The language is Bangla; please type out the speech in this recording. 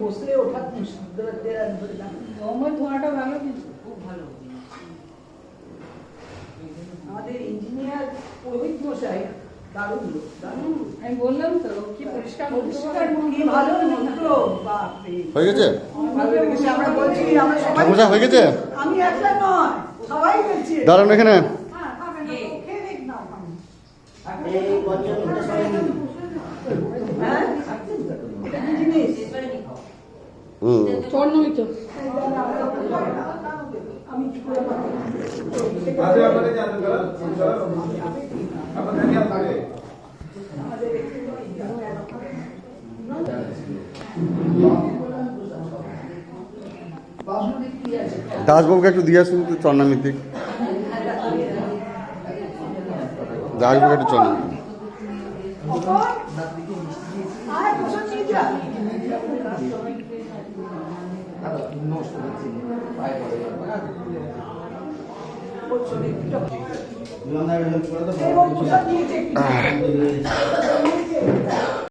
বসলে ওঠা ধোঁয়াটা ভালো, কিন্তু খুব ভালো। আমাদের ইঞ্জিনিয়ার পুরোহিত মশাই দারুণ লোক, দারুণ। আমি বললাম তো কি পরিষ্কার কি ভালো মন্ত্র, বাপরে। হয়ে গেছে? ভালো লেগেছে। আমরা বলছি আমরা সবাই ঠাকুরমশাই হয়ে গেছে? আমি একলা নয়, সবাই বলছি। দাঁড়ান এখানে। হ্যাঁ এটা কি জিনিস? চর্ণমিত। আমি কি করে দাসবাবুকে একটু দিয়ে আসুন তো চর্ণামিত্তিক। দাসবাবুকে একটু চর্ণামিত্তিক।